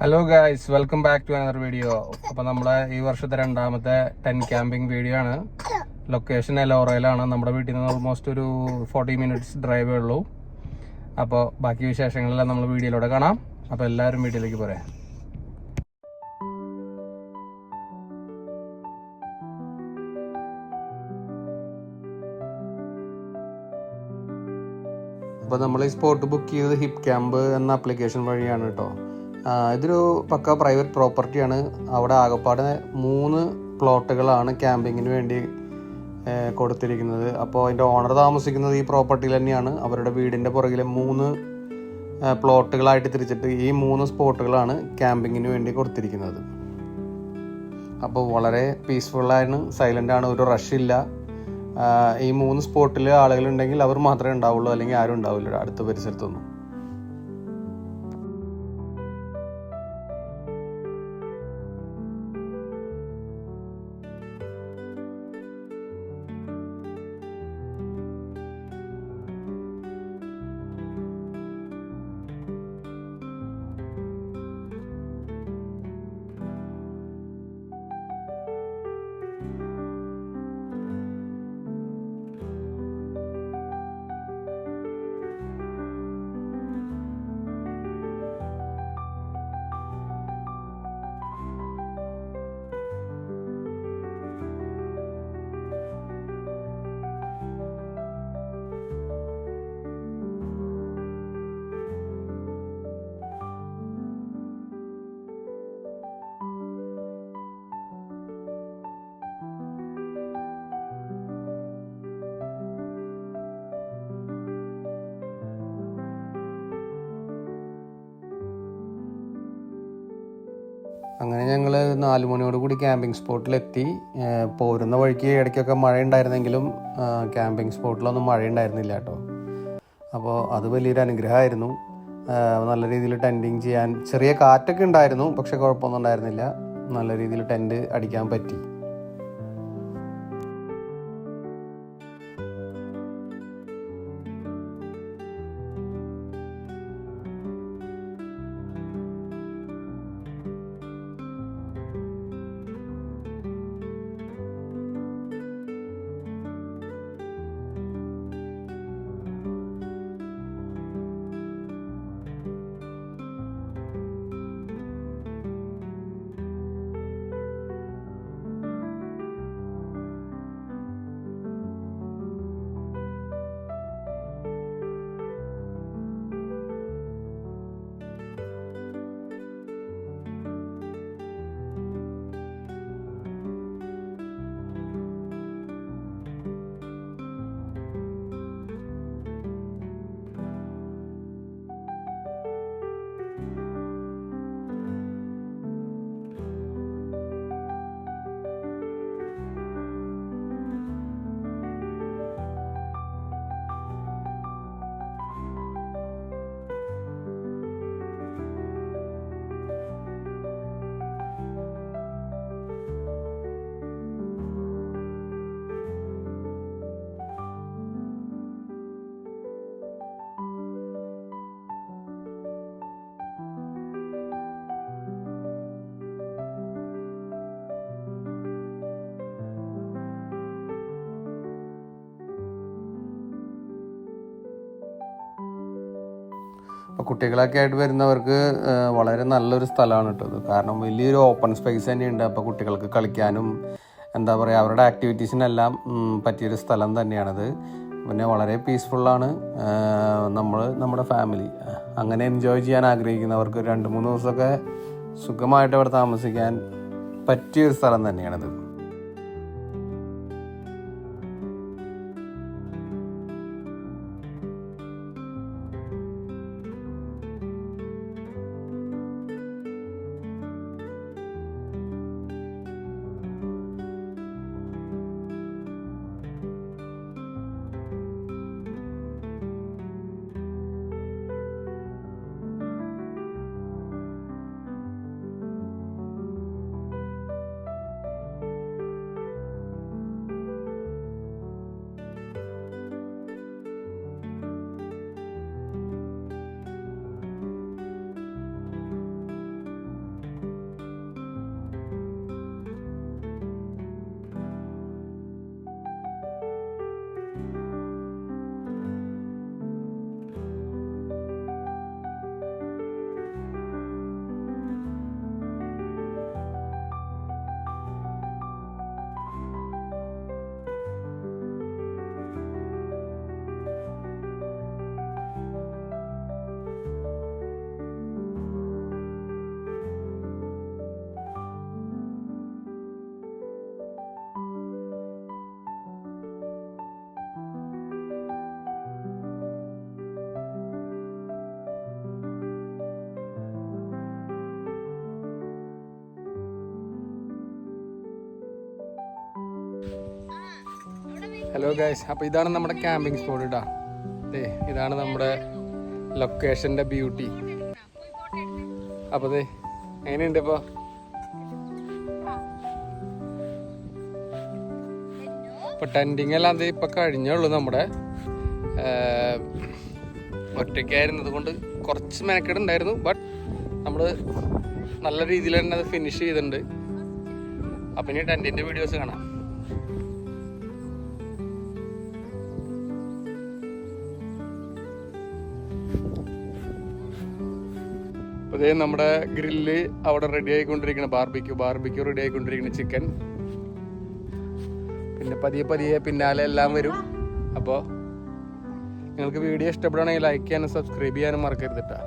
Hello guys, welcome back to another video. അപ്പോൾ നമ്മളെ ഈ വർഷത്തെ രണ്ടാമത്തെ ക്യാമ്പിംഗ് വീഡിയോ ആണ്. ലൊക്കേഷൻ എലോറയിലാണ്. നമ്മുടെ വീട്ടിൽ നിന്ന് ഓൾമോസ്റ്റ് ഒരു 40 മിനിറ്റ്സ് ഡ്രൈവേ ഉള്ളൂ. അപ്പോൾ ബാക്കി വിശേഷങ്ങളെല്ലാം നമ്മൾ വീഡിയോയിലൂടെ കാണാം. അപ്പോൾ എല്ലാവരും വീഡിയോയിലേക്ക് പോരെ. അപ്പോൾ നമ്മൾ ഈ സ്പോട്ട് ബുക്ക് ചെയ്തത് ഹിപ്പ് ക്യാമ്പ് എന്ന ആപ്ലിക്കേഷൻ വഴിയാണ് കേട്ടോ. ഇതൊരു പക്ക പ്രൈവറ്റ് പ്രോപ്പർട്ടിയാണ്. അവിടെ ആകപ്പാടെ 3 പ്ലോട്ടുകളാണ് ക്യാമ്പിങ്ങിന് വേണ്ടി കൊടുത്തിരിക്കുന്നത്. അപ്പോൾ അതിൻ്റെ ഓണർ താമസിക്കുന്നത് ഈ പ്രോപ്പർട്ടിയിൽ തന്നെയാണ്. അവരുടെ വീടിൻ്റെ പുറകിലെ 3 പ്ലോട്ടുകളായിട്ട് തിരിച്ചിട്ട് ഈ 3 സ്പോട്ടുകളാണ് ക്യാമ്പിങ്ങിന് വേണ്ടി കൊടുത്തിരിക്കുന്നത്. അപ്പോൾ വളരെ പീസ്ഫുള്ളാണ്, സൈലൻ്റാണ്, ഒരു റഷില്ല. ഈ 3 സ്പോട്ടിൽ ആളുകളുണ്ടെങ്കിൽ അവർ മാത്രമേ ഉണ്ടാവുള്ളൂ, അല്ലെങ്കിൽ ആരും ഉണ്ടാവില്ല അടുത്ത പരിസരത്തൊന്നും. അങ്ങനെ ഞങ്ങൾ 4 മണിയോട് കൂടി ക്യാമ്പിംഗ് സ്പോട്ടിലെത്തി. പോരുന്ന വഴിക്ക് ഇടയ്ക്കൊക്കെ മഴ ഉണ്ടായിരുന്നെങ്കിലും ക്യാമ്പിംഗ് സ്പോട്ടിലൊന്നും മഴ ഉണ്ടായിരുന്നില്ല കേട്ടോ. അപ്പോൾ അത് വലിയൊരു അനുഗ്രഹമായിരുന്നു. നല്ല രീതിയിൽ ടെൻറ്റിങ് ചെയ്യാൻ, ചെറിയ കാറ്റൊക്കെ ഉണ്ടായിരുന്നു, പക്ഷെ കുഴപ്പമൊന്നും ഉണ്ടായിരുന്നില്ല. നല്ല രീതിയിൽ ടെൻറ്റ് അടിക്കാൻ പറ്റി. അപ്പോൾ കുട്ടികളൊക്കെ ആയിട്ട് വരുന്നവർക്ക് വളരെ നല്ലൊരു സ്ഥലമാണ് കേട്ടത്. കാരണം വലിയൊരു ഓപ്പൺ സ്പേസ് തന്നെയുണ്ട്. അപ്പോൾ കുട്ടികൾക്ക് കളിക്കാനും എന്താ പറയുക, അവരുടെ ആക്ടിവിറ്റീസിനെല്ലാം പറ്റിയൊരു സ്ഥലം തന്നെയാണത്. പിന്നെ വളരെ പീസ്ഫുള്ളാണ്. നമ്മുടെ ഫാമിലി അങ്ങനെ എൻജോയ് ചെയ്യാൻ ആഗ്രഹിക്കുന്നവർക്ക് 2-3 ദിവസമൊക്കെ സുഖമായിട്ട് അവിടെ താമസിക്കാൻ പറ്റിയൊരു സ്ഥലം തന്നെയാണത്. ഹലോ ഗൈസ്, അപ്പോൾ ഇതാണ് നമ്മുടെ ക്യാമ്പിംഗ് സ്പോട്ട് കേട്ടോ. ഇതാണ് നമ്മുടെ ലൊക്കേഷൻ്റെ ബ്യൂട്ടി. അപ്പോൾ എങ്ങനെയുണ്ട് ഇപ്പോൾ? ഇപ്പോൾ ടെൻറ്റിങ് എല്ലാം ഇപ്പോൾ കഴിഞ്ഞുള്ളൂ. നമ്മുടെ ഒറ്റയ്ക്കായിരുന്നത് കൊണ്ട് കുറച്ച് മെനക്കേടുണ്ടായിരുന്നു. ബട്ട് നമ്മൾ നല്ല രീതിയിൽ തന്നെ അത് ഫിനിഷ് ചെയ്തിട്ടുണ്ട്. അപ്പം ഇനി ടെൻറ്റിൻ്റെ വീഡിയോസ് കാണാം. അപ്പോൾ നമ്മുടെ ഗ്രില്ല് അവിടെ റെഡി ആയിക്കൊണ്ടിരിക്കുന്ന ബാർബിക്യൂ റെഡി ആയിക്കൊണ്ടിരിക്കുന്ന ചിക്കൻ. പിന്നെ പതിയെ പിന്നാലെ എല്ലാം വരും. അപ്പോൾ നിങ്ങൾക്ക് വീഡിയോ ഇഷ്ടപ്പെടുകയാണെങ്കിൽ ലൈക്ക് ചെയ്യാനും സബ്സ്ക്രൈബ് ചെയ്യാനും മറക്കരുത് കേട്ടോ.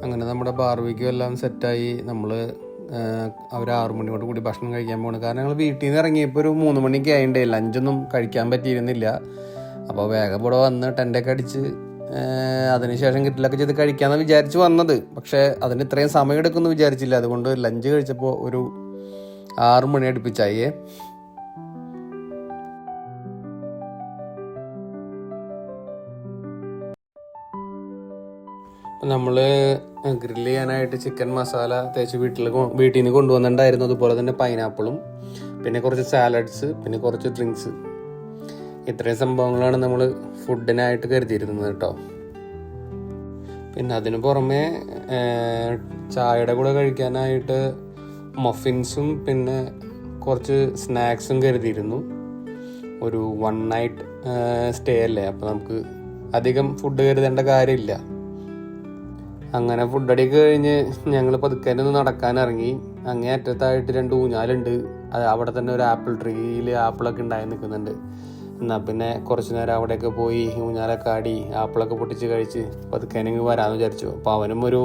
അങ്ങനെ നമ്മുടെ ബാർബിക്യൂ എല്ലാം സെറ്റായി. നമ്മൾ അവർ 6 മണിയോട് കൂടി ഭക്ഷണം കഴിക്കാൻ പോകണം. കാരണം ഞങ്ങൾ വീട്ടിൽ നിന്ന് ഇറങ്ങിയപ്പോൾ ഒരു 3 മണിക്ക് ആയിണ്ടേ. ലഞ്ചൊന്നും കഴിക്കാൻ പറ്റിയിരുന്നില്ല. അപ്പോൾ വേഗം ഇവിടെ വന്ന് ടെൻ്റൊക്കെ അടിച്ച് അതിനുശേഷം കിറ്റിലൊക്കെ ചെയ്ത് കഴിക്കാമെന്ന് വിചാരിച്ച് വന്നത്. പക്ഷേ അതിന് ഇത്രയും സമയം എടുക്കുമെന്ന് വിചാരിച്ചില്ല. അതുകൊണ്ട് ലഞ്ച് കഴിച്ചപ്പോൾ ഒരു 6 മണി അടുപ്പിച്ചായേ. നമ്മൾ ഗ്രില്ല് ചെയ്യാനായിട്ട് ചിക്കൻ മസാല തേച്ച് വീട്ടിൽ നിന്ന് കൊണ്ടുവന്നിട്ടുണ്ടായിരുന്നു. അതുപോലെ തന്നെ പൈനാപ്പിളും, പിന്നെ കുറച്ച് സാലഡ്സ്, പിന്നെ കുറച്ച് ഡ്രിങ്ക്സ്. ഇത്രയും സംഭവങ്ങളാണ് നമ്മൾ ഫുഡിനായിട്ട് കരുതിയിരുന്നത് കേട്ടോ. പിന്നെ അതിന് പുറമെ ചായയുടെ കൂടെ കഴിക്കാനായിട്ട് മഫിൻസും പിന്നെ കുറച്ച് സ്നാക്സും കരുതിയിരുന്നു. ഒരു 1 നൈറ്റ് സ്റ്റേ അല്ലേ, അപ്പോൾ നമുക്ക് അധികം ഫുഡ് കരുതേണ്ട കാര്യമില്ല. അങ്ങനെ ഫുഡടിയൊക്കെ കഴിഞ്ഞ് ഞങ്ങൾ പതുക്കെ ഒന്ന് നടക്കാനിറങ്ങി. അങ്ങേ അറ്റത്തായിട്ട് 2 ഊഞ്ഞാലുണ്ട്. അവിടെ തന്നെ ഒരു ആപ്പിൾ ട്രീയിൽ ആപ്പിളൊക്കെ ഉണ്ടായി നിൽക്കുന്നുണ്ട്. എന്നാൽ പിന്നെ കുറച്ച് നേരം അവിടെയൊക്കെ പോയി ഊഞ്ഞാലൊക്കെ ആടി ആപ്പിളൊക്കെ പൊട്ടിച്ച് കഴിച്ച് പതുക്കെ വരാമെന്ന് വിചാരിച്ചു. അപ്പോൾ അവനും ഒരു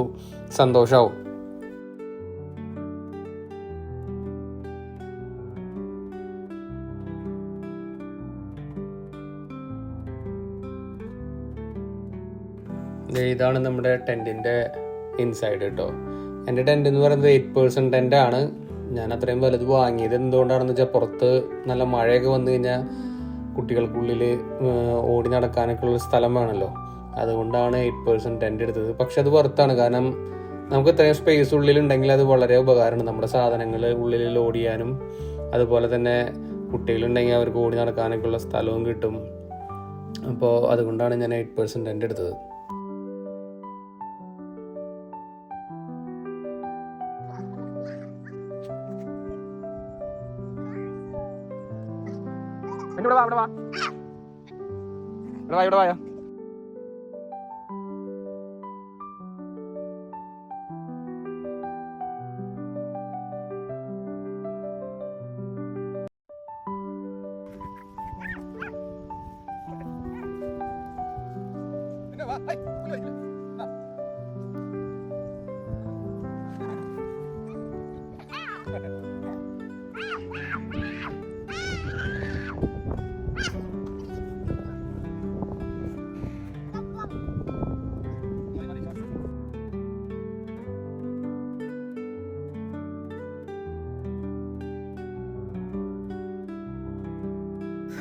സന്തോഷമാവും. ഇതാണ് നമ്മുടെ ടെൻറ്റിൻ്റെ ഇൻസൈഡ് കേട്ടോ. എൻ്റെ ടെൻ്റ് എന്ന് പറയുന്നത് 8% ടെൻ്റാണ്. ഞാൻ അത്രയും വലുത് വാങ്ങിയത് എന്തുകൊണ്ടാണെന്ന് വെച്ചാൽ പുറത്ത് നല്ല മഴയൊക്കെ വന്നു കഴിഞ്ഞാൽ കുട്ടികൾക്കുള്ളിൽ ഓടി നടക്കാനൊക്കെ ഉള്ള സ്ഥലം വേണമല്ലോ. അതുകൊണ്ടാണ് 8% ടെൻ്റ് എടുത്തത്. പക്ഷെ അത് വർത്താണ്. കാരണം നമുക്ക് ഇത്രയും സ്പേസ് ഉള്ളിലുണ്ടെങ്കിൽ അത് വളരെ ഉപകാരമാണ്. നമ്മുടെ സാധനങ്ങൾ ഉള്ളിൽ ലോഡ് ചെയ്യാനും അതുപോലെ തന്നെ കുട്ടികളുണ്ടെങ്കിൽ അവർക്ക് ഓടി നടക്കാനൊക്കെ ഉള്ള സ്ഥലവും കിട്ടും. അപ്പോൾ അതുകൊണ്ടാണ് ഞാൻ 8% ടെൻ്റ് എടുത്തത്. ഇവിടെ വായോ.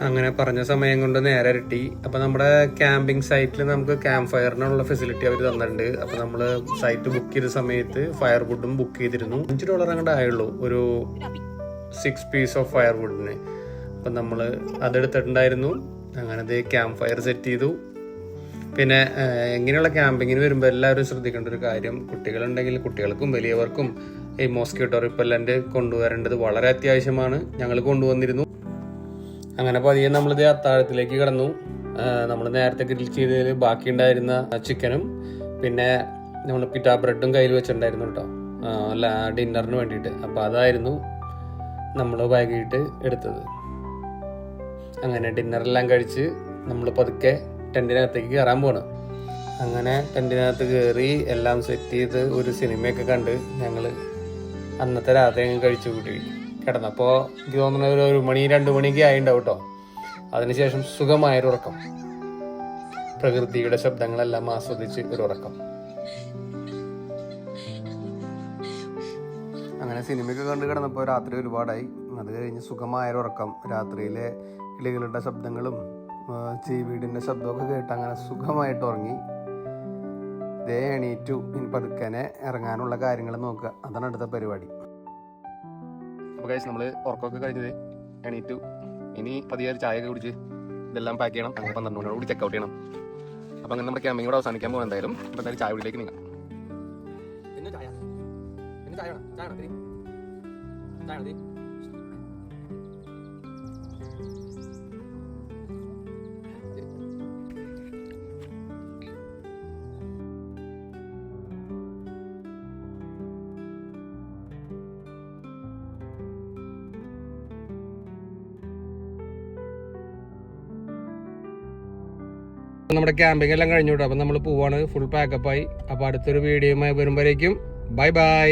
അങ്ങനെ പറഞ്ഞ സമയം കൊണ്ട് നേരെ ഇരട്ടി. അപ്പം നമ്മുടെ ക്യാമ്പിംഗ് സൈറ്റിൽ നമുക്ക് ക്യാമ്പ് ഫയറിനുള്ള ഫെസിലിറ്റി അവർ തന്നിട്ടുണ്ട്. അപ്പം നമ്മൾ സൈറ്റ് ബുക്ക് ചെയ്ത സമയത്ത് ഫയർ വുഡും ബുക്ക് ചെയ്തിരുന്നു. $5 അങ്ങോട്ട് ആയുള്ളൂ ഒരു 6 പീസ് ഓഫ് ഫയർ വുഡിന്. അപ്പം നമ്മൾ അതെടുത്തിട്ടുണ്ടായിരുന്നു. അങ്ങനെ അത് ക്യാമ്പ് ഫയർ സെറ്റ് ചെയ്തു. പിന്നെ ഇങ്ങനെയുള്ള ക്യാമ്പിങ്ങിന് വരുമ്പോൾ എല്ലാവരും ശ്രദ്ധിക്കേണ്ട ഒരു കാര്യം, കുട്ടികളുണ്ടെങ്കിൽ കുട്ടികൾക്കും വലിയവർക്കും ഈ മോസ്കിറ്റോ റിപ്പല്ലൻ്റ് കൊണ്ടുവരേണ്ടത് വളരെ അത്യാവശ്യമാണ്. ഞങ്ങൾ കൊണ്ടുവന്നിരുന്നു. അങ്ങനെ പതിയെ നമ്മളിത് അത്താഴത്തിലേക്ക് കിടന്നു. നമ്മൾ നേരത്തെ ഗ്രിൽ ചെയ്തതിൽ ബാക്കിയുണ്ടായിരുന്ന ചിക്കനും പിന്നെ നമ്മൾ പിറ്റാ ബ്രെഡും കയ്യിൽ വെച്ചിട്ടുണ്ടായിരുന്നു കേട്ടോ, അല്ല ഡിന്നറിന് വേണ്ടിയിട്ട്. അപ്പോൾ അതായിരുന്നു നമ്മൾ വൈകിട്ട് എടുത്തത്. അങ്ങനെ ഡിന്നറെല്ലാം കഴിച്ച് നമ്മൾ പതുക്കെ ടെൻറ്റിനകത്തേക്ക് കയറാൻ പോകണം. അങ്ങനെ ടെൻറ്റിനകത്ത് കയറി എല്ലാം സെറ്റ് ചെയ്ത് ഒരു സിനിമയൊക്കെ കണ്ട് ഞങ്ങൾ അന്നത്തെ രാത്രി അങ്ങ് കഴിച്ചു കൂട്ടി കിടന്നപ്പോൾ എനിക്ക് തോന്നുന്നത് 1 മണി 2 മണിയൊക്കെ ആയിട്ടുണ്ടാവും കേട്ടോ. അതിനുശേഷം സുഖമായൊരു ഉറക്കം, പ്രകൃതിയുടെ ശബ്ദങ്ങളെല്ലാം ആസ്വദിച്ച് ഒരു ഉറക്കം. അങ്ങനെ സിനിമയൊക്കെ കണ്ട് കിടന്നപ്പോൾ രാത്രി ഒരുപാടായി. അത് കഴിഞ്ഞ് സുഖമായൊരു ഉറക്കം, രാത്രിയിലെ കിളികളുടെ ശബ്ദങ്ങളും ചീവീടിൻ്റെ ശബ്ദമൊക്കെ കേട്ട് അങ്ങനെ സുഖമായിട്ട് ഉറങ്ങി. ഇതേ എണീറ്റു. ഇനി പതുക്കനെ ഇറങ്ങാനുള്ള കാര്യങ്ങൾ നോക്കുക, അതാണ് അടുത്ത പരിപാടി. അപ്പോൾ കഴിച്ച് നമ്മൾ ഉറക്കമൊക്കെ കഴിഞ്ഞത് എണീറ്റു. ഇനി പതിയെ ചായയൊക്കെ കുടിച്ച് ഇതെല്ലാം പാക്ക് ചെയ്യണം. അങ്ങനെ 12 മണിയോട് കൂടി ചെക്കൗട്ട് ചെയ്യണം. അപ്പോൾ അങ്ങനെ നമ്മുടെ ക്യാമ്പിംഗ് കൂടെ അവസാനിക്കാൻ പോകും. എന്തായാലും അപ്പോൾ എന്തായാലും ചായ കുടിയിലേക്ക് നീങ്ങാം. നമ്മുടെ ക്യാമ്പിംഗ് എല്ലാം കഴിഞ്ഞു കേട്ടോ. അപ്പം നമ്മൾ പോവാണ്, ഫുൾ പാക്കപ്പായി. അപ്പോൾ അടുത്തൊരു വീഡിയോയുമായി വരുമ്പോഴേക്കും ബൈ ബൈ.